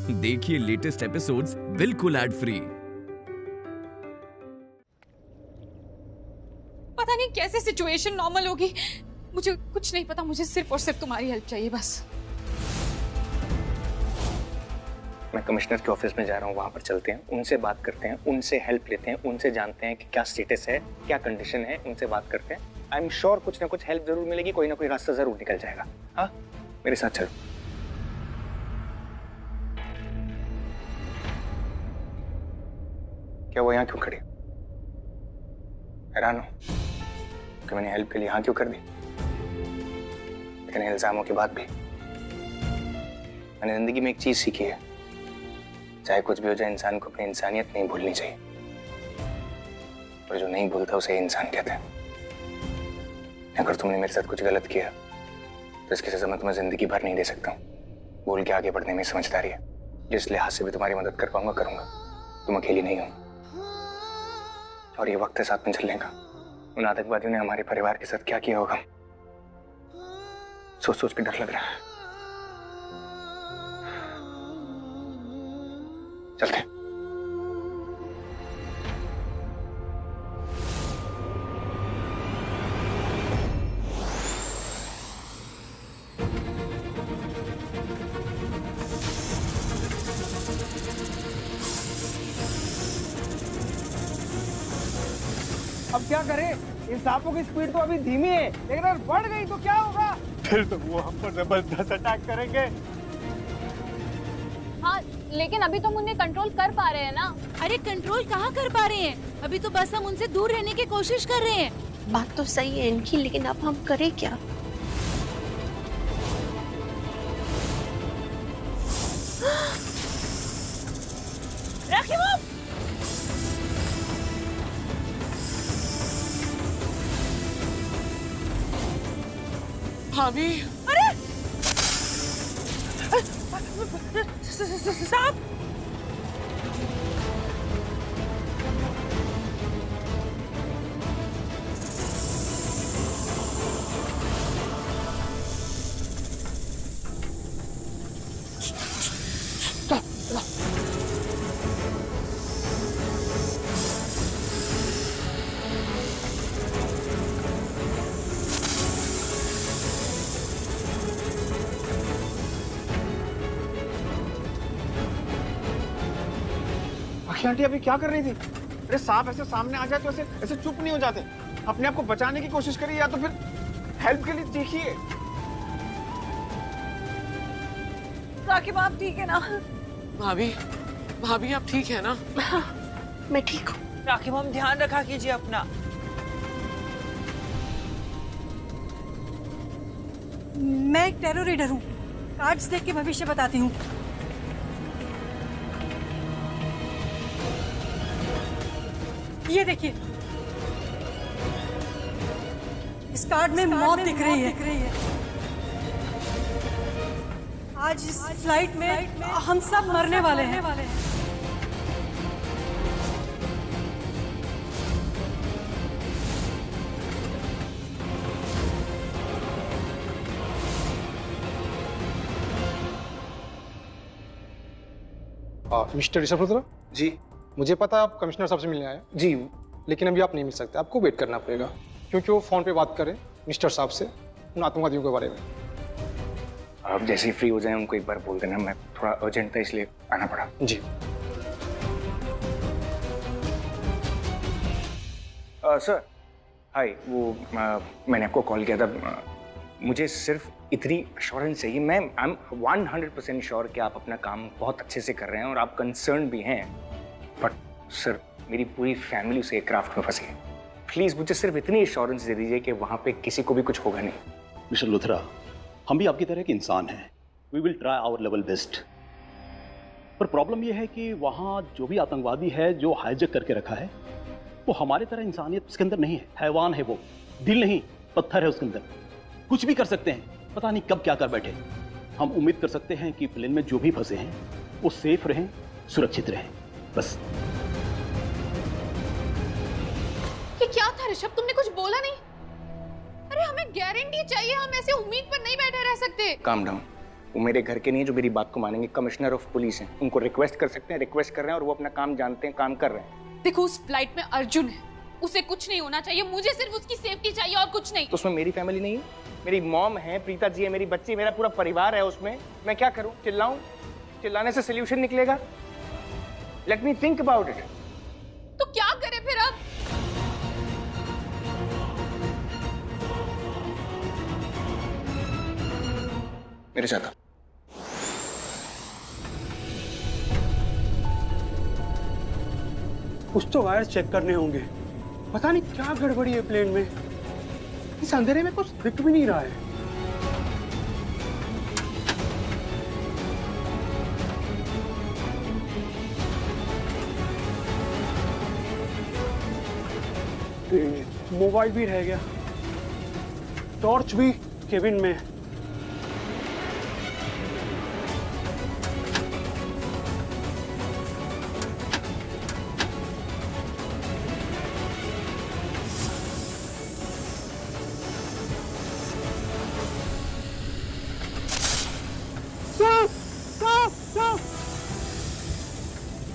देखिए latest episodes बिल्कुल ad free. पता नहीं कैसे सिचुएशन नॉर्मल होगी, मुझे कुछ नहीं पता। मुझे सिर्फ और सिर्फ तुम्हारी हेल्प चाहिए बस। मैं कमिश्नर के ऑफिस में जा रहा हूँ, वहाँ पर चलते हैं, उनसे बात करते हैं, उनसे हेल्प लेते हैं, उनसे जानते हैं कि क्या स्टेटस है, क्या कंडीशन है, उनसे बात करते हैं। आई एम श्योर कुछ ना कुछ हेल्प जरूर मिलेगी, कोई ना कोई रास्ता जरूर निकल जाएगा। हाँ, मेरे साथ चलो। क्या वो यहाँ क्यों खड़ी? हैरान हो कि मैंने हेल्प के लिए हाँ क्यों कर दी, लेकिन इल्जामों के बाद भी मैंने जिंदगी में एक चीज सीखी है, चाहे कुछ भी हो जाए इंसान को अपनी इंसानियत नहीं भूलनी चाहिए। और जो नहीं भूलता उसे इंसान कहते हैं। अगर तुमने मेरे साथ कुछ गलत किया तो इसकी सजा मैं तुम्हें जिंदगी भर नहीं दे सकता हूँ। भूल के आगे बढ़ने में समझदारी है। जिस लिहाज से भी तुम्हारी मदद कर पाऊंगा करूंगा। तुम अकेली नहीं हो और ये वक्त है साथ में चलने का। उन आतंकवादियों ने हमारे परिवार के साथ क्या किया होगा, सोच सोच के डर लग रहा है। चलते हैं। अब क्या करें? इन सांपों की स्पीड तो अभी धीमी है, लेकिन अगर बढ़ गई तो क्या होगा? फिर तो वो हम पर जबरदस्त अटैक करेंगे। हाँ, लेकिन अभी तो हम उन्हें कंट्रोल कर पा रहे हैं ना। अरे कंट्रोल कहाँ कर पा रहे हैं? अभी तो बस हम उनसे दूर रहने की कोशिश कर रहे हैं। बात तो सही है इनकी, लेकिन अब हम करें क्या? भाभी, अरे सांप! आंटी अभी क्या कर रही थी? अरे सांप ऐसे सामने आ जाए तो ऐसे ऐसे चुप नहीं हो जाते। अपने आप को बचाने की कोशिश करिए या तो फिर हेल्प के लिए चीखिए। राकिब आप ठीक है ना? भाभी, भाभी आप ठीक है ना? मैं ठीक हूँ। राकिब हम ध्यान रखा कीजिए अपना। मैं एक टैरो रीडर हूँ, कार्ड्स देख के भविष्य बताती हूँ। ये देखिए, इस कार्ड में मौत दिख रही है। आज इस फ्लाइट में हम सब मरने वाले हैं। मिस्टर ऋषभ रुद्र जी, मुझे पता है आप कमिश्नर साहब से मिलने आए, जी, लेकिन अभी आप नहीं मिल सकते। आपको वेट करना पड़ेगा, क्योंकि वो फोन पे बात करें मिस्टर साहब से उन आतंकवादियों के बारे में। आप जैसे ही फ्री हो जाएं उनको एक बार बोल देना। मैं थोड़ा अर्जेंट था इसलिए आना पड़ा। जी। सर, हाय। वो मैंने आपको कॉल किया था। मुझे सिर्फ इतनी अश्योरेंस चाहिए। मैं आई एम 100% श्योर कि आप अपना काम बहुत अच्छे से कर रहे हैं और आप कंसर्न भी हैं, बट सर मेरी पूरी फैमिली उस एयरक्राफ्ट में फंसी है। प्लीज मुझे सिर्फ इतनी एश्योरेंस दे दीजिए कि वहां पे किसी को भी कुछ होगा नहीं। मिस्टर लुथरा, हम भी आपकी तरह के इंसान हैं। We will try our level best. पर प्रॉब्लम यह है कि वहाँ जो भी आतंकवादी है जो हाईजैक करके रखा है, वो हमारे तरह इंसानियत उसके अंदर नहीं है। हैवान है वो, दिल नहीं, पत्थर है उसके अंदर। कुछ भी कर सकते हैं, पता नहीं कब क्या कर बैठे। हम उम्मीद कर सकते हैं कि प्लेन में जो भी फंसे हैं वो सेफ रहें, सुरक्षित रहें, बस। ये क्या था ऋषभ, तुमने कुछ बोला नहीं? अरे हमें गारंटी चाहिए, हम ऐसे उम्मीद पर नहीं बैठे रह सकते। काम डाउन, वो मेरे घर के नहीं है जो मेरी बात को मानेंगे, कमिश्नर ऑफ पुलिस हैं, उनको रिक्वेस्ट कर सकते हैं, रिक्वेस्ट कर रहे हैं और वो अपना काम जानते हैं, काम कर रहे हैं। देखो उस फ्लाइट में अर्जुन है, उसे कुछ नहीं होना चाहिए, मुझे सिर्फ उसकी सेफ्टी चाहिए और कुछ नहीं। तो उसमें मेरी फैमिली नहीं है, मेरी मॉम है, प्रीता जी है, मेरी बच्ची, मेरा पूरा परिवार है उसमें। मैं क्या करूं? चिल्लाऊं? चिल्लाने से सोल्यूशन निकलेगा? Let me think about it. तो क्या करें फिर अब? मेरे साथ कुछ तो वायर्स चेक करने होंगे। पता नहीं क्या गड़बड़ी है प्लेन में। इस अंधेरे में कुछ दिख भी नहीं रहा है। मोबाइल भी रह गया, टॉर्च भी केबिन में।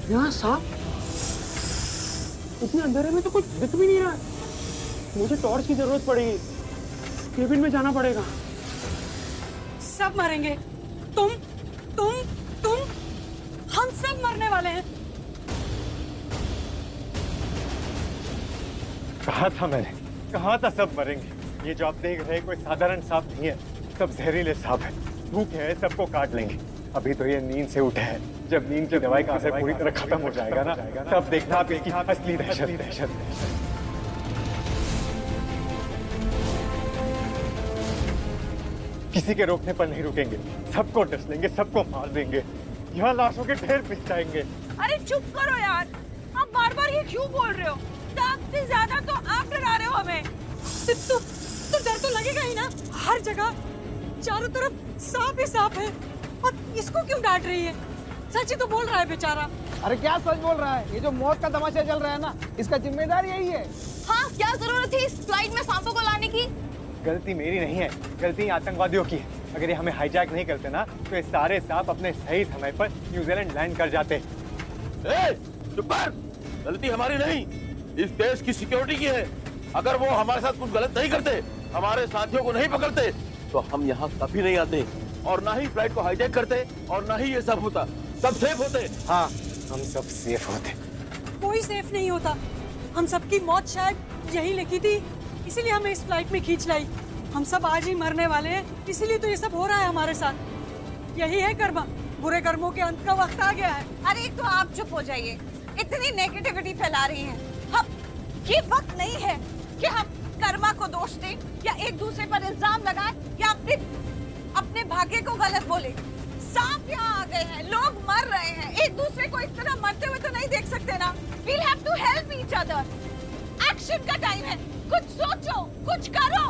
यहाँ सांप? इतने अंधेरे में तो कुछ दिख भी नहीं रहा है। मुझे टॉर्च की जरूरत पड़ेगी, केबिन में जाना पड़ेगा। सब मरेंगे, तुम, हम सब मरने वाले हैं। कहा था मैंने, कहा था सब मरेंगे। ये जो आप देख रहे हैं कोई साधारण सांप नहीं है, सब जहरीले सांप है। भूख है, सबको काट लेंगे। अभी तो ये नींद से उठे हैं, जब नींद की दवाई का असर पूरी तरह खत्म हो जाएगा ना, तब देखना आप इसकी असली दहशत। किसी के रोकने पर नहीं रुकेंगे, सबको डस लेंगे, सबको मार देंगे। यहाँ लाशों के ढेर पिस जाएंगे। अरे चुप करो यार, आप बार बार ये क्यों बोल रहे हो? सबसे ज्यादा तो आप डरा रहे हो हमें। तो डर तो लगेगा ही ना। हर जगह चारों तरफ सांप ही सांप है, और इसको क्यों डांट रही है? सच ही तो बोल रहा है बेचारा। अरे क्या सच बोल रहा है? ये जो मौत का तमाशा चल रहा है ना, इसका जिम्मेदार यही है। हाँ, क्या जरूरत थी इस फ्लाइट में सांपों को लाने की? गलती मेरी नहीं है, गलती आतंकवादियों की है। अगर ये हमें हाईजैक नहीं करते ना, तो ये सारे सांप अपने सही समय पर न्यूजीलैंड लैंड कर जाते। चुप कर! गलती हमारी नहीं, इस देश की सिक्योरिटी की है। अगर वो हमारे साथ कुछ गलत नहीं करते, हमारे साथियों को नहीं पकड़ते, तो हम यहाँ कभी नहीं आते, और ना ही फ्लाइट को हाईजैक करते, और ना ही ये सब होता। सब सेफ होते। हाँ, हम सब सेफ होते। कोई सेफ नहीं होता। हम सबकी मौत शायद यही लिखी थी, इसीलिए हमें इस फ्लाइट में खींच लाई। हम सब आज ही मरने वाले हैं, इसीलिए तो ये सब हो रहा है हमारे साथ। यही है कर्मा, बुरे कर्मों के अंत का वक्त आ गया है। अरे एक तो आप चुप हो जाइए, इतनी नेगेटिविटी फैला रही हैं। हम ये वक्त नहीं है कि हम कर्मा को दोष दें या एक दूसरे पर इल्जाम लगाएं या अपने भाग्य को गलत बोले। सांप यहाँ आ गए हैं, लोग मर रहे हैं, एक दूसरे को इस तरह मरते हुए तो नहीं देख सकते ना। We'll have to help each other. Action का टाइम है, कुछ सोचो, कुछ करो।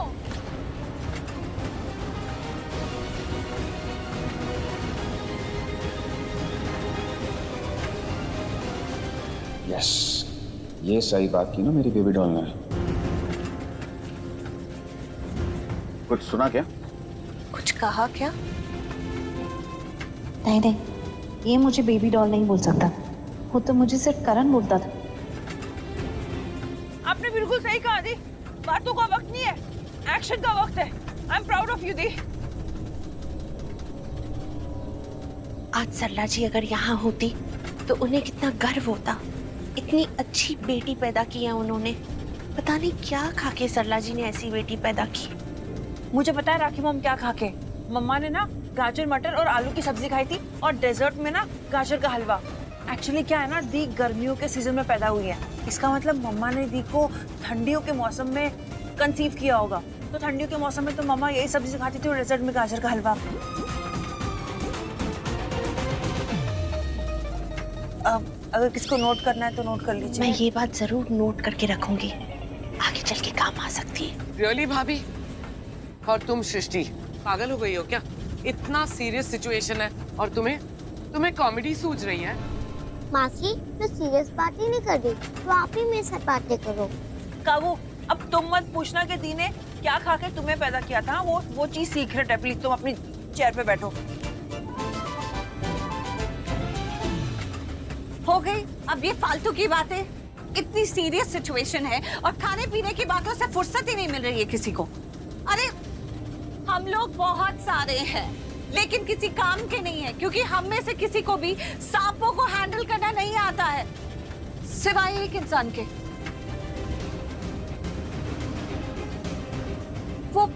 यस, ये सही बात की ना मेरी बेबी डॉल ने। कुछ सुना क्या? कुछ कहा क्या? नहीं, ये मुझे बेबी डॉल नहीं बोल सकता। वो तो मुझे सिर्फ करण बोलता था। आपने बिल्कुल सही कहा दी, बातों का वक्त नहीं है, एक्शन का वक्त है। I am proud of you दी। आज सरला जी अगर यहाँ होती तो उन्हें कितना गर्व होता। इतनी अच्छी बेटी पैदा की है उन्होंने। पता नहीं क्या खा के सरला जी ने ऐसी बेटी पैदा की। मुझे पता है राखी मम क्या खा के। मम्मा ने ना गाजर मटर और आलू की सब्जी खाई थी, और डेजर्ट में ना गाजर का हलवा। एक्चुअली क्या है ना, दी गर्मियों के सीजन में पैदा हुई है। इसका मतलब मम्मा ने दी को ठंडियों के मौसम में कंसीव किया होगा। तो ठंडियों के मौसम में तो मम्मा यही सब्जी खाती थी, और डेजर्ट में गाजर का हलवा। अब अगर किसको नोट करना है तो नोट कर लीजिए। मैं ये बात जरूर नोट करके रखूंगी, आगे चल के काम आ सकती है। रियली भाभी? और तुम सृष्टि पागल हो गई हो क्या? इतना सीरियस सिचुएशन है और तुम्हें कॉमेडी सूझ रही है? मासी, मैं सीरियस बात ही नहीं कर रही, तो आप ही मेरे साथ बातें करो। काबू, अब तुम मत पूछना कि दी ने क्या खा के तुम्हें पैदा किया था। वो चीज सीक्रेट है। प्लीज तुम अपनी चेयर पे बैठो। हो गई अब ये फालतू की बातें। इतनी सीरियस सिचुएशन है और खाने पीने की बातों से फुर्सत ही नहीं मिल रही है किसी को। अरे हम लोग बहुत सारे हैं लेकिन किसी काम के नहीं है, क्योंकि हम में से किसी को भी सांपों को हैंडल करना नहीं आता है सिवाय एक इंसान के, वो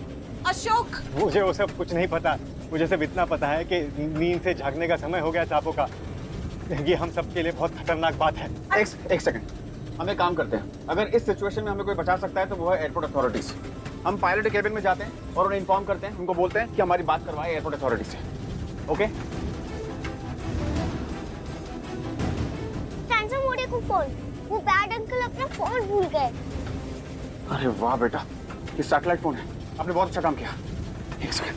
अशोक। मुझे वो सब कुछ नहीं पता, मुझे सिर्फ इतना पता है कि नींद से जागने का समय हो गया सांपों का। ये हम सबके लिए बहुत खतरनाक बात है। एक सेकंड, हम एक काम करते हैं, अगर इस सिचुएशन में हमें कोई बचा सकता है तो वो है एयरपोर्ट अथॉरिटीज। हम पायलट केबिन में जाते हैं और उन्हें इन्फॉर्म करते हैं, उनको बोलते हैं कि हमारी बात करवाए एयरपोर्ट अथॉरिटी से। ओके? मोड़े को फोन, वो बैड अंकल अपना फोन भूल गए। अरे वाह बेटा, ये सैटेलाइट फोन है, आपने बहुत अच्छा काम किया। एक सेकंड,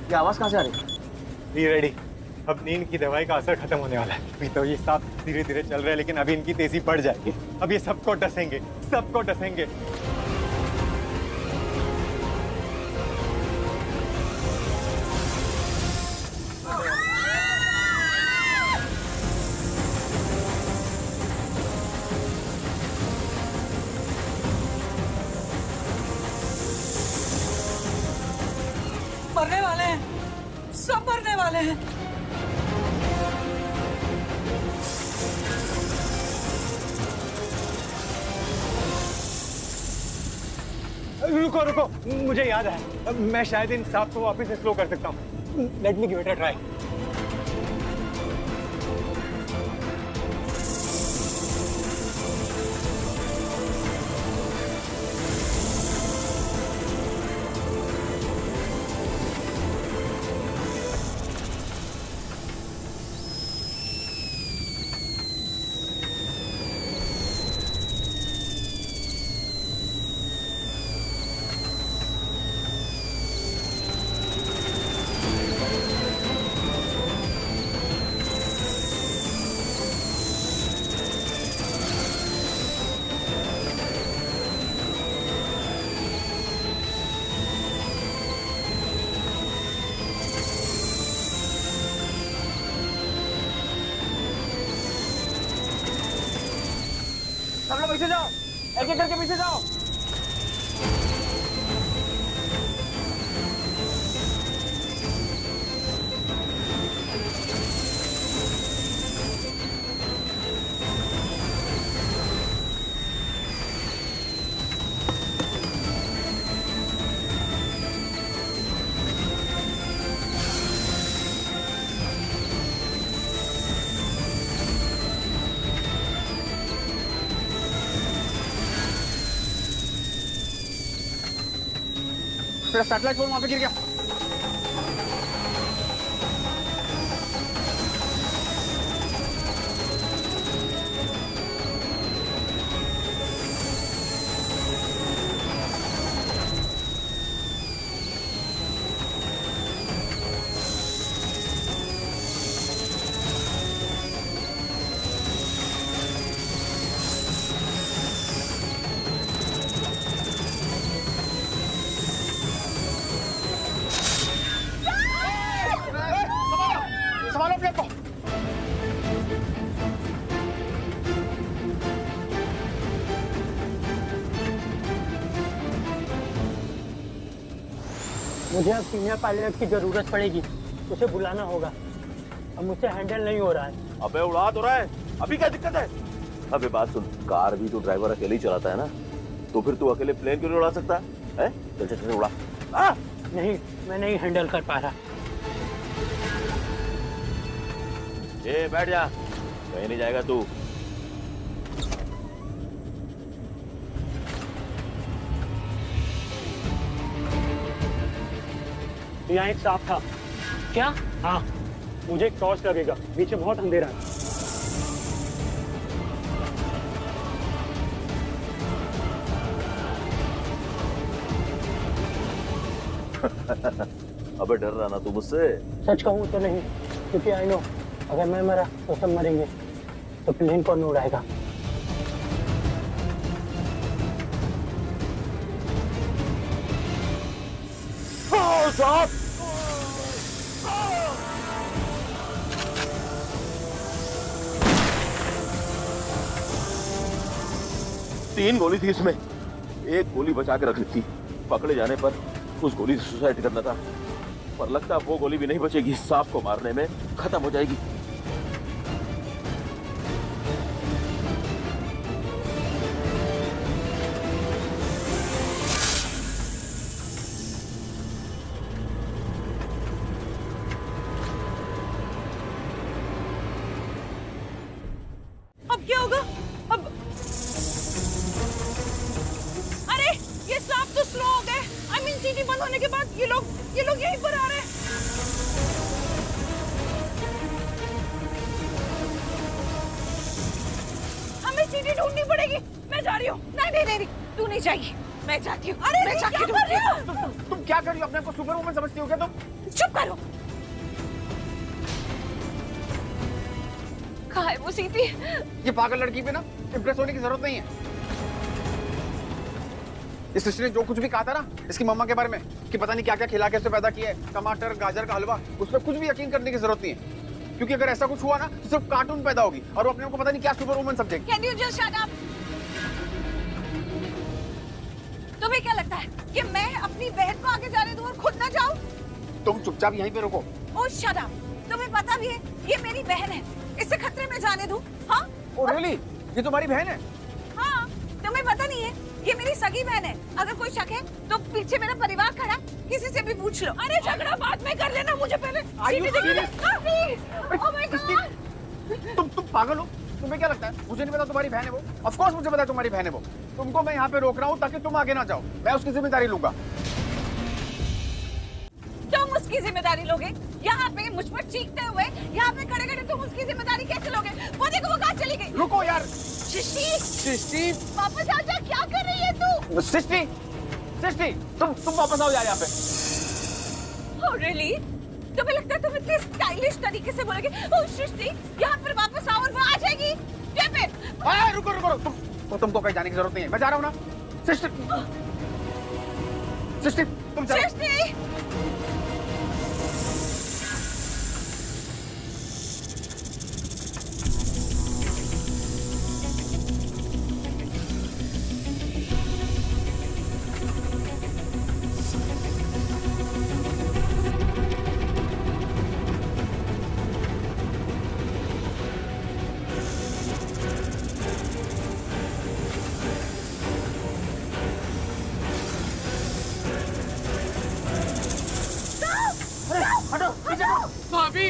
ये आवाज कहां से आ रही है? बी रेडी, अब नींद की दवाई का असर खत्म होने वाला है। अभी तो ये सांप धीरे धीरे चल रहे हैं लेकिन अभी इनकी तेजी बढ़ जाएगी। अब ये सबको डसेंगे, सबको डसेंगे। मरने वाले हैं, सब मरने वाले हैं। रुको रुको, मुझे याद है, मैं शायद इन सांप को वापस से स्लो कर सकता हूँ। Let me give it a try. सब लोग पीछे जाओ, एक एक करके पीछे जाओ। मेरा सैटेलाइट फोन वहां पे गिर गया। संभालो अपने आप को। मुझे अब सीनियर पायलट की जरूरत पड़ेगी, उसे बुलाना होगा। अब मुझसे हैंडल नहीं हो रहा है। अबे उड़ा तो रहा है, अभी क्या दिक्कत है? अबे बात सुन, कार भी तो ड्राइवर अकेले ही चलाता है ना, तो फिर तू अकेले प्लेन क्यों नहीं उड़ा सकता है? चल चल चल उड़ा। नहीं, मैं नहीं हैंडल कर पा रहा। ए बैठ जा, कहीं नहीं जाएगा तू। यहाँ एक सांप था। क्या? हाँ, मुझे एक टॉर्च लगेगा, पीछे बहुत अंधेरा है। अबे डर रहा ना तू मुझसे? सच कहूँ तो नहीं, क्योंकि आई नो अगर मैं मरा तो सब मरेंगे, तो प्लेन कौन उड़ाएगा? साहब 3 गोली थी इसमें, एक गोली बचा के रखी थी। पकड़े जाने पर उस गोली से सुसाइड करना था, पर लगता है वो गोली भी नहीं बचेगी, सांप को मारने में खत्म हो जाएगी। अब क्या होगा? अब अरे ये सांप तो स्लो हो गए। आई मीन सीटी बंद होने के बाद ये लोग यहीं पर आ रहे हैं। हमें सीटी ढूंढनी पड़ेगी। मैं जा रही हूँ। नहीं, तू नहीं जाएगी, मैं जाती हूँ। अरे मैं जाके ढूंढती हूँ। तुम क्या कर रही हो? अपने आप को सुपर वुमन समझती हो क्या तुम? चुप करो। कहाँ है वो सीटी? ये पागल लड़की पे ना इम्प्रेस होने की जरूरत नहीं है। इस सृष्टि ने जो कुछ भी कहा था ना इसकी मम्मा के बारे में कि पता नहीं क्या क्या खिला के उसे पैदा किया है, टमाटर गाजर का हलवा, उस पर कुछ भी यकीन करने की जरूरत नहीं है, क्योंकि अगर ऐसा कुछ हुआ ना तो सिर्फ कार्टून पैदा होगी और वो अपने को पता नहीं क्या सुपर वुमन समझेगी। Can you just shut up? तुम्हें क्या लगता है कि मैं अपनी बहन को आगे जाने दूं और खुद ना जाऊं? तुम चुपचाप यहीं पे रुको। ओह शट अप। तुम्हें पता भी है ये मेरी बहन है, इसे खतरे में जाने दूं? हाँ? Oh really? ये तुम्हारी बहन है? हाँ, तुम्हें पता नहीं है ये मेरी सगी बहन है। अगर कोई शक है तो पीछे मेरा परिवार खड़ा, किसी से भी पूछ लो। अरे झगड़ा बाद में कर लेना, मुझे पहले तुम पागल हो? तुम्हें क्या लगता है मुझे नहीं पता तुम्हारी बहन है वो? ऑफ कोर्स मुझे पता है तुम्हारी बहन है वो। तुमको मैं यहाँ पे रोक रहा हूँ ताकि तुम आगे ना जाओ, मैं उसकी जिम्मेदारी लूंगा। तुम उसकी जिम्मेदारी लोगे? यहाँ पे मुझ पर चीखते हुए यहाँ पे खड़े खड़े तुम उसकी जिम्मेदारी कैसे लोगे? वो देखो वो कहाँ चली गई। रुको यार। सृष्टि वापस आ जा, क्या कर रही है तू? सृष्टि तुम वापस आओ यार यहाँ पे। Oh really? तुम्हें लगता है तुम इतने स्टाइलिश तरीके से बोलोगे ओह सृष्टि यहाँ पर वापस आओ और वो आ जाएगी? रुको तुमको कहीं जाने की जरूरत नहीं है, मैं जा रहा हूँ ना। सृष्टि तुम चलो। सृष्टि भाभी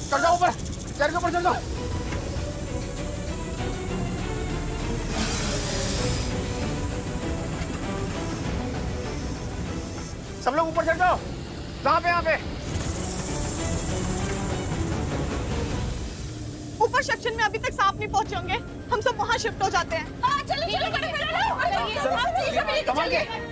चल जाओ ऊपर, चेयर के ऊपर चल जाओ। सब लोग ऊपर चढ़ जाओ। कहाँ पे? यहाँ पे ऊपर सेक्शन में अभी तक सांप नहीं पहुंचे होंगे, हम सब वहाँ शिफ्ट हो जाते हैं। चलो कमाल के।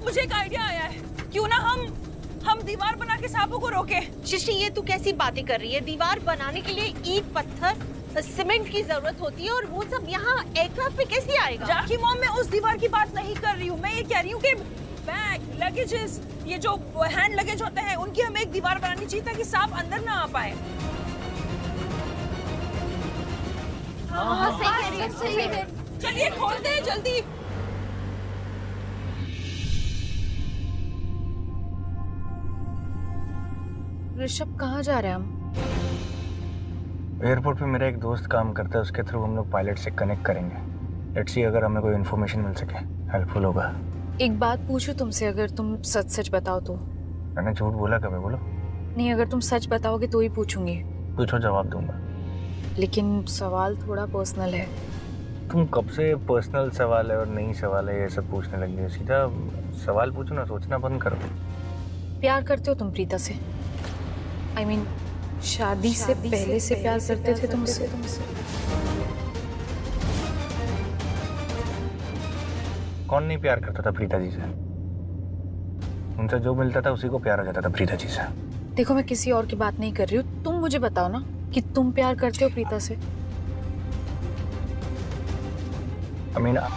मुझे एक आइडिया आया है, क्यों ना हम दीवार बना के सांपों को रोके। शिशी ये तू कैसी बातें कर रही है? दीवार बनाने के लिए ईंट पत्थर सीमेंट की जरूरत होती है और वो सब यहाँ एयरक्राफ्ट पे कैसे आएगा? जाकी मॉम, मैं उस दीवार की बात नहीं कर रही हूँ, मैं ये कह रही हूँ कि बैग लगेजेस, ये जो हैंड लगेज होते हैं उनकी हमें एक दीवार बनानी चाहिए ताकि सांप अंदर ना आ पाए। हाँ, सही है। चलिए खोलते हैं जल्दी। ऋषभ कहाँ जा रहे हैं हम? एयरपोर्ट पे मेरा एक दोस्त काम करता है, उसके थ्रू हम लोग पायलट से कनेक्ट करेंगे। लेट्स सी अगर हमें कोई इन्फॉर्मेशन मिल सके, हेल्पफुल होगा। एक बात पूछूं तुमसे, अगर तुम सच सच बताओ तो? मैंने झूठ बोला कभी? बोलो। नहीं, अगर तुम सच बताओगे तो ही पूछूंगी। पूछो, जवाब दूंगा। लेकिन सवाल थोड़ा पर्सनल है। तुम कब से पर्सनल सवाल है और नई सवाल है ये सब पूछने लग गई? सीधा सवाल पूछो ना, सोचना बंद करो। प्यार करते हो तुम प्रीता से? I mean, शादी से पहले से प्यार करते थे तुमसे? कौन नहीं प्यार करता था प्रीता जी से? उनसे जो मिलता था उसी को प्यार हो जाता था प्रीता जी से। देखो, मैं किसी और की बात नहीं कर रही हूँ, तुम मुझे बताओ ना कि तुम प्यार करते हो प्रीता से? अमीना,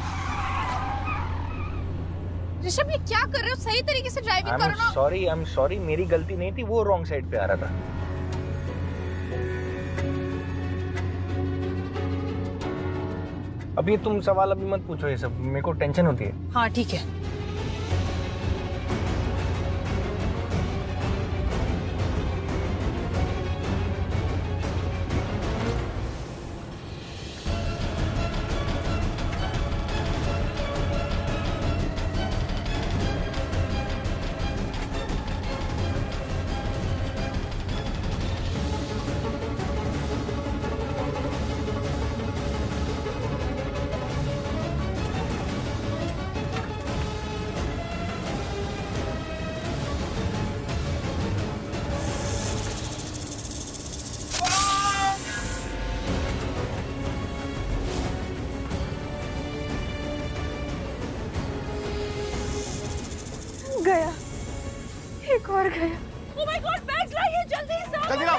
ऋषभ ये क्या कर रहे हो? सही तरीके से ड्राइविंग करो ना। आई एम सॉरी, मेरी गलती नहीं थी, वो रॉन्ग साइड पे आ रहा था। अब ये तुम सवाल अभी मत पूछो, ये सब मेरे को टेंशन होती है। हाँ ठीक है। गया, एक और गया। Oh my God, बैग्स लाइए जल्दी, जल्दी लाओ।